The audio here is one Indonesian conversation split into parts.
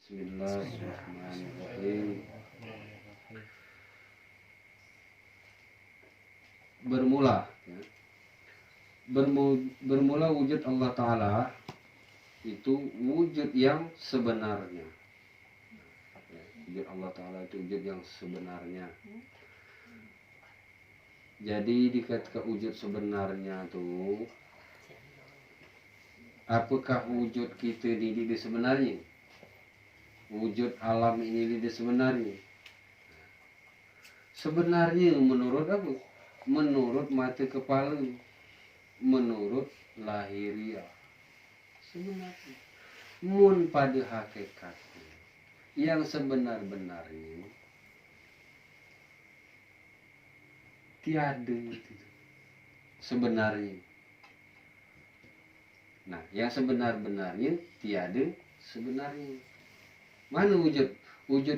Bismillahirrahmanirrahim. Bermula ya. Bermula wujud Allah Ta'ala itu wujud yang sebenarnya ya, wujud Allah Ta'ala itu wujud yang sebenarnya. Jadi dikatakan wujud sebenarnya tuh, apakah wujud kita ini di sebenarnya, wujud alam ini di sebenarnya? Sebenarnya menurut apa? Menurut mata kepala, menurut lahiriah. Sebenarnya mun pada hakikatnya yang sebenar-benarnya tiada itu sebenarnya. Nah, yang sebenar-benarnya tiada sebenarnya. Mana wujud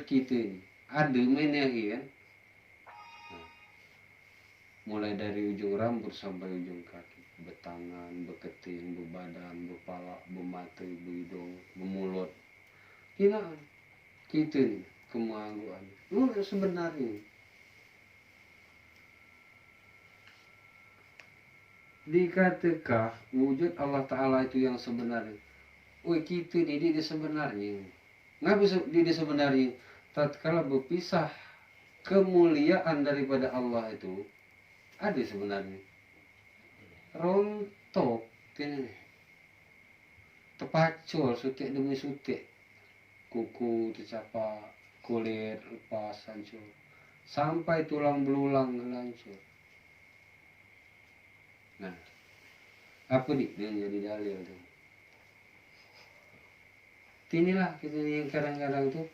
kita ini? Ada menehi kan? Nah, mulai dari ujung rambut sampai ujung kaki, bertangan, berketing, berbadan, berpala, bermata, berhidung, bermulut. Kita ini kemangguan. Sebenarnya dikatakan wujud Allah Ta'ala itu yang sebenarnya. Kita ini di sebenarnya. Ngapa di sebenarnya? Tatkala berpisah kemuliaan daripada Allah itu ada sebenarnya. Rontok ini. Terpacul sutik demi sutik. Kuku tercapak, kulit lepas hancur. Sampai tulang belulang hancur. Nah, apa nih yang jadi dalil tuh? Inilah kita yang kadang-kadang tuh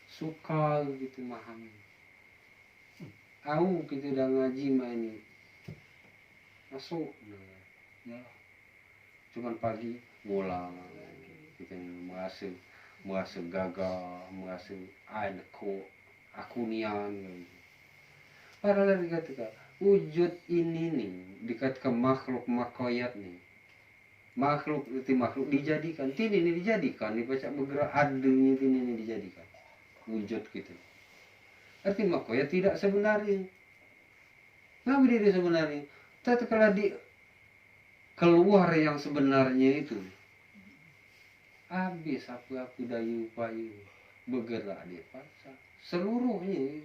suka gitu memahami. Kita udah ngaji main masuk, ya. Cuman pagi ngulang, kita merasa gagal, merasa aku nian. Padahal dikatakan wujud ini nih, dikatakan makhluk makoyat nih, makhluk dijadikan, ini dijadikan, dibaca bergerak adanya ini dijadikan wujud gitu. Arti makoyat tidak sebenarnya. Kenapa dia sebenarnya? Tapi kalau di keluar yang sebenarnya itu, habis aku dayu payu bergerak dia paksa seluruhnya.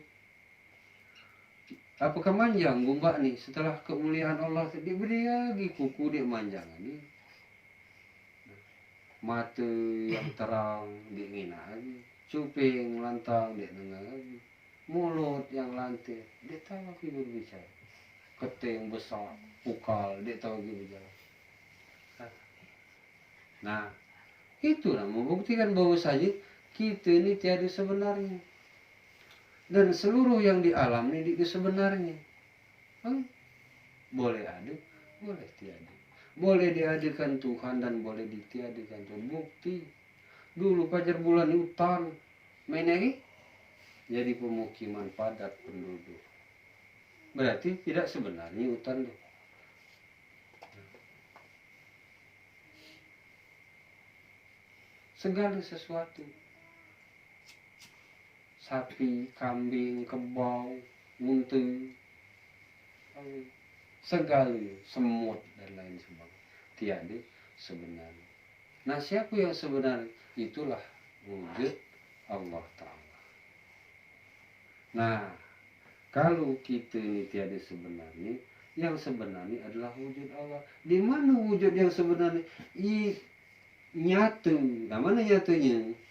Apakah manjang gumbak nih setelah kemuliaan Allah dia beri lagi kuku dia manjang nih, mata yang terang dia ngina lagi, cuping lantang dia dengar lagi, mulut yang lantai dia tahu lagi berbicara, keting besar pukal dia tahu lagi berbicara. Nah, itulah membuktikan bahwa saja kita ini tiada sebenarnya. Dan seluruh yang di alam ini di sebenarnya. Boleh ada, boleh tiada. Boleh dihadirkan Tuhan dan boleh ditiadakan Tuhan. Bukti. Dulu Fajar Bulan hutan. Menegi jadi pemukiman padat penduduk. Berarti tidak sebenarnya hutan itu. Segala sesuatu. Sapi, kambing, kebau, unta, segala semut dan lain sebagainya tiada sebenarnya. Nah, siapa yang sebenarnya? Itulah wujud Allah Ta'ala. Nah, kalau kita ini tiada sebenarnya, yang sebenarnya adalah wujud Allah. Di mana wujud yang sebenarnya? Nyata. Nah, mana nyatanya?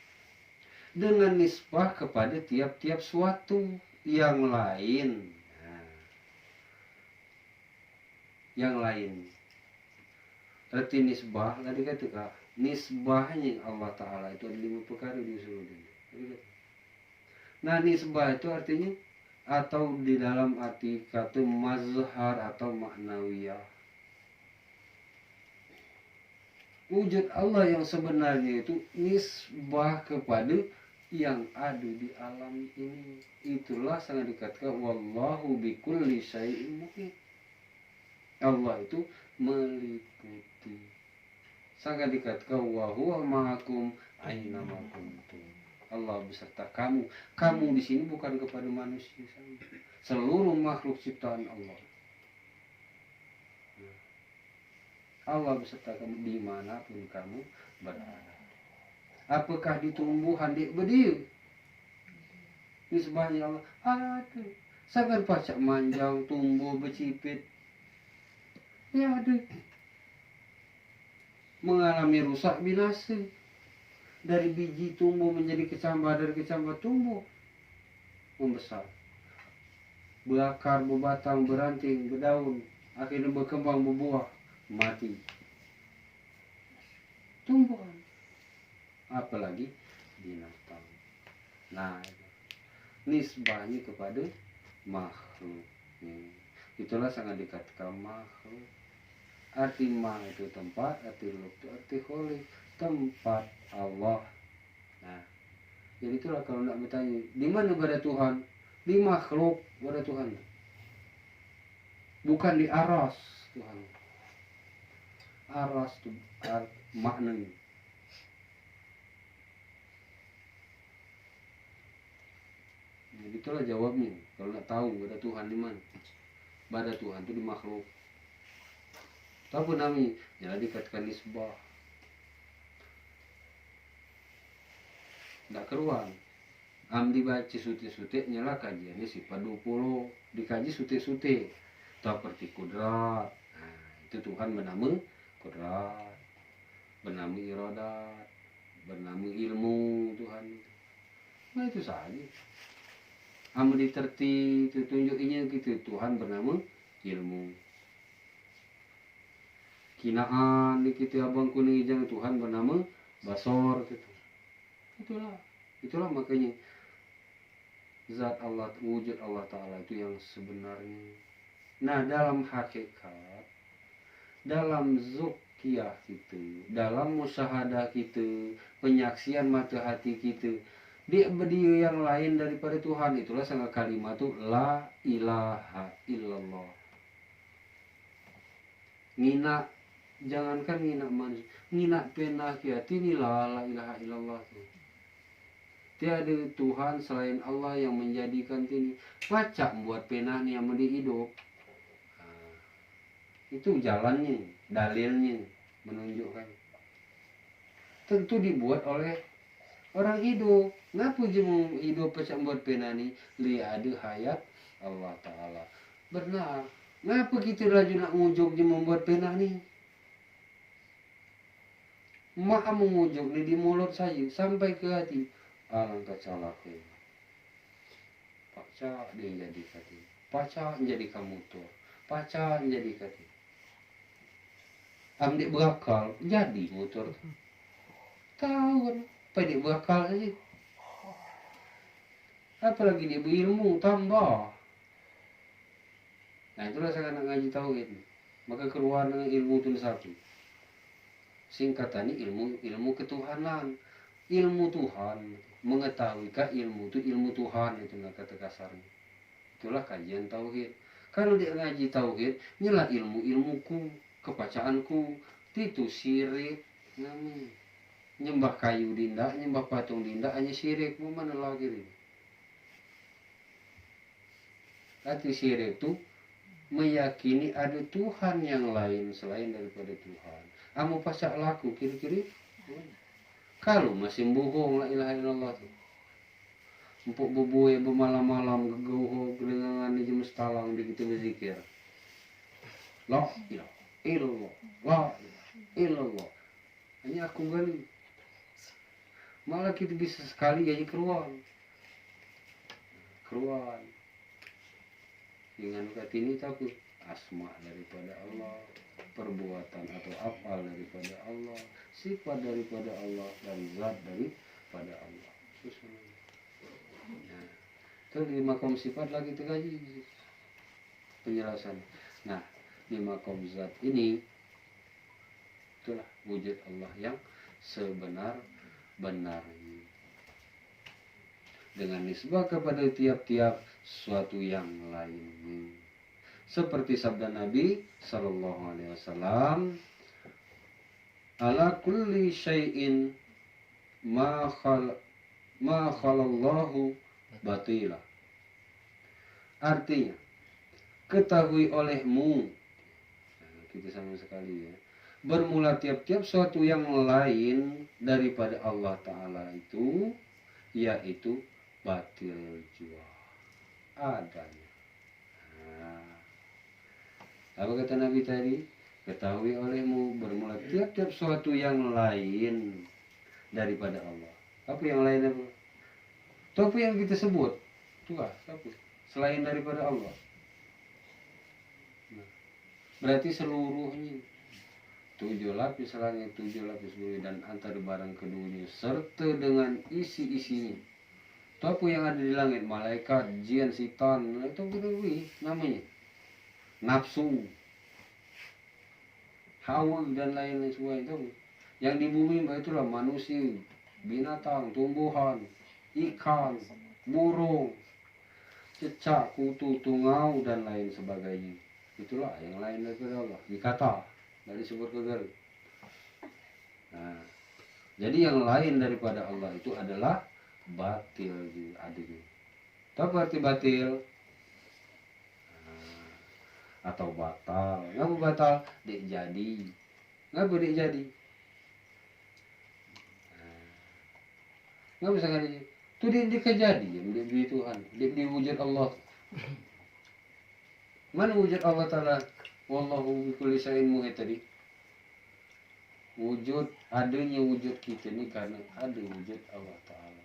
Dengan nisbah kepada tiap-tiap suatu yang lain. Nah, yang lain. Arti nisbah, tadi kata nisbahnya Allah Ta'ala itu ada 5 perkara di seluruh dunia. Nah, nisbah itu artinya atau di dalam arti kata mazhar atau maknawiyah. Wujud Allah yang sebenarnya itu nisbah kepada yang ada di alam ini. Itulah sangat dikatakan wallahu bikulli syai'in muhit. Allah itu meliputi. Sangat dikatakan wa huwa ma'akum aina ma kuntum. Allah beserta kamu. Kamu di sini bukan kepada manusia saja. Seluruh makhluk ciptaan Allah. Allah beserta kamu dimanapun kamu berada. Apakah di tumbuhan di bediu? Nisbahnya Allah. Aduh. Sangat pacak manjang, tumbuh, bercipit. Ya aduh. Mengalami rusak binasa. Dari biji tumbuh menjadi kecambah, dari kecambah tumbuh membesar. Berakar, berbatang, beranting, berdaun. Akhirnya berkembang, berbuah. Mati. Tumbuhan. Apalagi binatang. Nah, nisbahnya kepada makhluk. Itulah sangat dikatakan makhluk. Arti ma itu tempat, arti luk itu arti kholi, tempat Allah. Nah, jadi itulah kalau nak bertanya, di mana berada Tuhan? Di makhluk berada Tuhan. Bukan di aras Tuhan. Aras itu maknanya. Jadi itulah jawabnya. Kalau nak tahu ada Tuhan di mana, ada Tuhan itu di makhluk. Tahu namanya, jadi dikatakan nisbah. Tidak keruan. Dibaca sutik-sutik nyala kajiannya sifat 20. Dikaji sutik-sutik. Tahu seperti kudrat. Nah, itu Tuhan bernama kudrat. Bernama iradat. Bernama ilmu Tuhan. Nah itu saja. Diterti itu tunjukinya gitu. Tuhan bernama ilmu. Kinaan gitu abang kuning hijau Tuhan bernama basor gitu. Itulah makanya zat Allah, wujud Allah Ta'ala itu yang sebenarnya. Nah dalam hakikat, dalam zuqiyah kita, dalam musyahadah kita, penyaksian mata hati kita, dia berdiri yang lain daripada Tuhan. Itulah sangat kalimat itu la ilaha illallah. Ngina, jangankan ngina manusia, ngina penah kiati ni la ilaha illallah. Tiada Tuhan selain Allah yang menjadikan ini. Pacak buat penah ni yang menjadi hidup. Itu jalannya, dalilnya menunjukkan. Tentu dibuat oleh orang hidup. Ngapa je hidup pacak buat penah ni? Li ada hayat Allah Ta'ala. Benar. Ngapa kita laju nak ngujuk je membuat penah ni? Maha mengujuk ni di mulut saya sampai ke hati. Alangkah celaka. Pacar dia jadi kati. Pacar jadi kamutor. Pacar jadi kati. Amdik berakal jadi motor. Tahu kan? Pada berakal saja. Apalagi dia berilmu tambah. Nah itulah saya nak ngaji tauhid. Maka keluar dengan ilmu itu satu. Singkatannya ilmu ketuhanan. Ilmu Tuhan. Mengetahuikah ilmu itu ilmu Tuhan, itu nak kata kasarnya. Itulah kajian tauhid. Kalau dia ngaji tauhid, nyelah ilmuku, kebacaanku, itu syirik namanya. Nyembah kayu dinda, nyembah patung dinda, hanya syirik. Mana lagi ini? Arti syirik itu meyakini ada Tuhan yang lain selain daripada Tuhan. Amu pasak laku kiri-kiri. Kalau masih bohong la ilaha illallah tu. Empuk bubuh bermalam-malam gegoho gelengan di jam setalang di kita berzikir. La ilaha illallah. La ilaha illallah. Hanya aku gali. Malah kita bisa sekali aja keruan. Dengan kata ini takut asma daripada Allah, perbuatan atau afal daripada Allah, sifat daripada Allah, dan zat daripada Allah. Nah, itu di makom sifat lagi terkaji penjelasan. Nah, di makom zat ini itulah wujud Allah yang sebenar-benarnya. Dengan nisbah kepada tiap-tiap suatu yang lainnya. Seperti sabda Nabi sallallahu alaihi wasallam, ala kulli syai'in ma ma khalallahu batila. Artinya, ketahui olehmu, nah, kita sama sekali ya, bermula tiap-tiap suatu yang lain daripada Allah Ta'ala itu, yaitu batil jua adanya. Nah, apa kata Nabi tadi? Ketahui olehmu bermula tiap-tiap suatu yang lain daripada Allah. Apa yang lain apa? Itu apa yang kita sebut? Itu apa? Selain daripada Allah. Nah, berarti seluruhnya 7 lapis langit, 7 lapis bumi, dan antar barang keduanya serta dengan isi-isinya. Itu apa yang ada di langit? Malaikat, jin, setan, itu namanya nafsu, hawa dan lain-lain semua itu. Yang di bumi itulah manusia, binatang, tumbuhan, ikan, burung, cecak, kutu, tungau dan lain sebagainya. Itulah yang lain daripada Allah. Dikata dari sumber kegar. Nah, jadi yang lain daripada Allah itu adalah batil adanya. Apa arti batil? Atau batal. Ngapa batal? Dek jadi. Ngapa dek jadi? Ngapa bisa jadi? Itu dia kejadian, dia di Tuhan, dia di wujud Allah. Mana wujud Allah Ta'ala? Wallahu bikulli syai'in muhit tadi. Wujud, adanya wujud kita ini karena ada wujud Allah Ta'ala.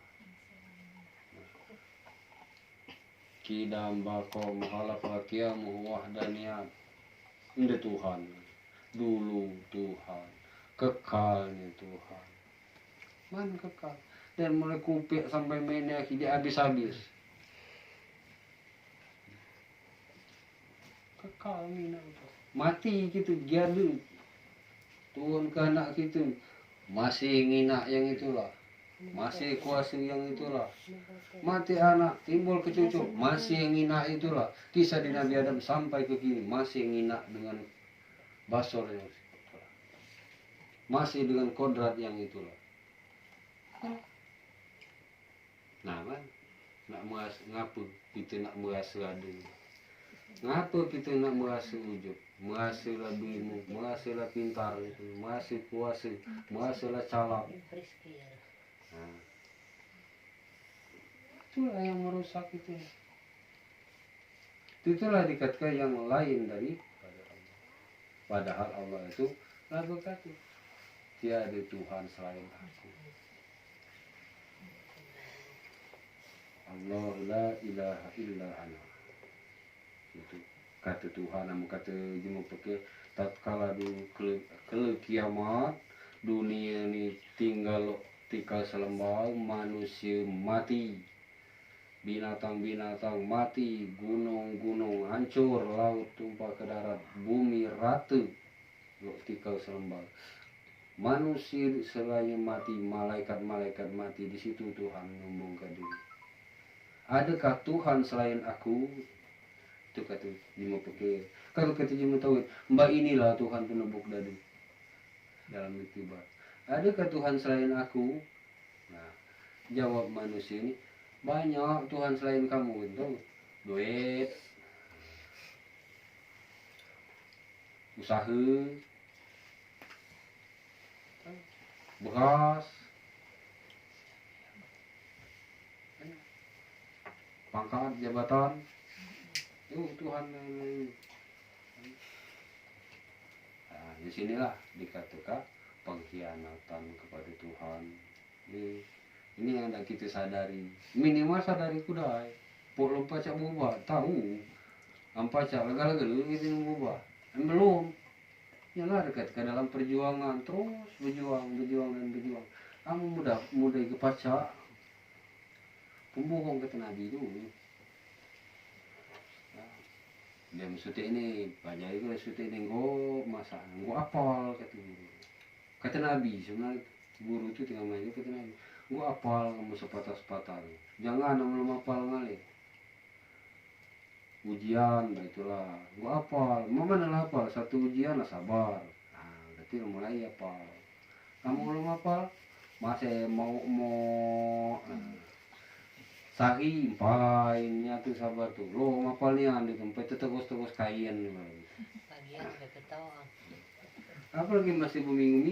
Kidam bakom halafakiamu wahdaniyat. Ini Tuhan. Dulu Tuhan. Kekalnya Tuhan. Mana kekal? Dan mulai kupik sampai menek dia habis-habis. Kekal mina itu. Mati gitu giadu. Turun ke anak kita. Masih ngina yang itulah. Masih kuasa yang itulah. Mati anak, timbul ke cucu, masih ngina itulah. Kisah di Nabi Adam sampai ke kini masih ngina dengan basor yang itulah. Masih dengan kodrat yang itulah. Nah kan, ngapa kita nak merasa ada? Ngapa kita nak merasa wujud? Merasalah ilmu, merasalah pintar, merasa kuasa, merasalah calak. Nah, itulah yang merusak itu. Itulah dikatakan yang lain daripada Allah. Padahal Allah itu lah berkata, tiada Tuhan selain aku. Allah la ilaha illa ana. Itu kata Tuhan, namun kata jemu pakai tatkala dulu ke kiamat dunia ni tinggal selembau, manusia mati, binatang-binatang mati, gunung-gunung hancur, laut tumpah ke darat, bumi rata, tinggal selembau. Manusia selain mati, malaikat-malaikat mati, di situ Tuhan ngomong ke dia. Adakah Tuhan selain aku? Itu kata Jima Pekir. Kalau kata Jima Tauhid, mbak inilah Tuhan penebuk dadu dalam iktibar. Adakah Tuhan selain aku? Nah, jawab manusia ini, banyak Tuhan selain kamu itu. Duit, usaha, beras, pangkat, jabatan. Itu Tuhan. Nah, di sinilah dikatakan pengkhianatan kepada Tuhan. Ini yang tidak kita sadari. Minimal sadari kudai. Pok lupa cak berubah. Tahu. Ampa cak lagal-lagal kita berubah. Belum. Yalah dekat dalam perjuangan. Terus berjuang. Kamu mudah kepacak. Pembohong kata Nabi itu. Dia maksudnya ini, Pak Jai itu maksudnya ini, masak, apal, kata Nabi, sebenarnya guru itu tinggal main, kata Nabi, apal kamu sepatah-sepatah, jangan lama-lama apal ngali, ujian, itulah, apal, mana apal, satu ujian lah sabar, nah, berarti mulai apal, kamu belum apal, masih mau, Sahi painnya tuh sabar tuh. Lo mapalnya di tempat itu tegos-tegos kain nih. Lagian udah ketawa. Apalagi masih bumi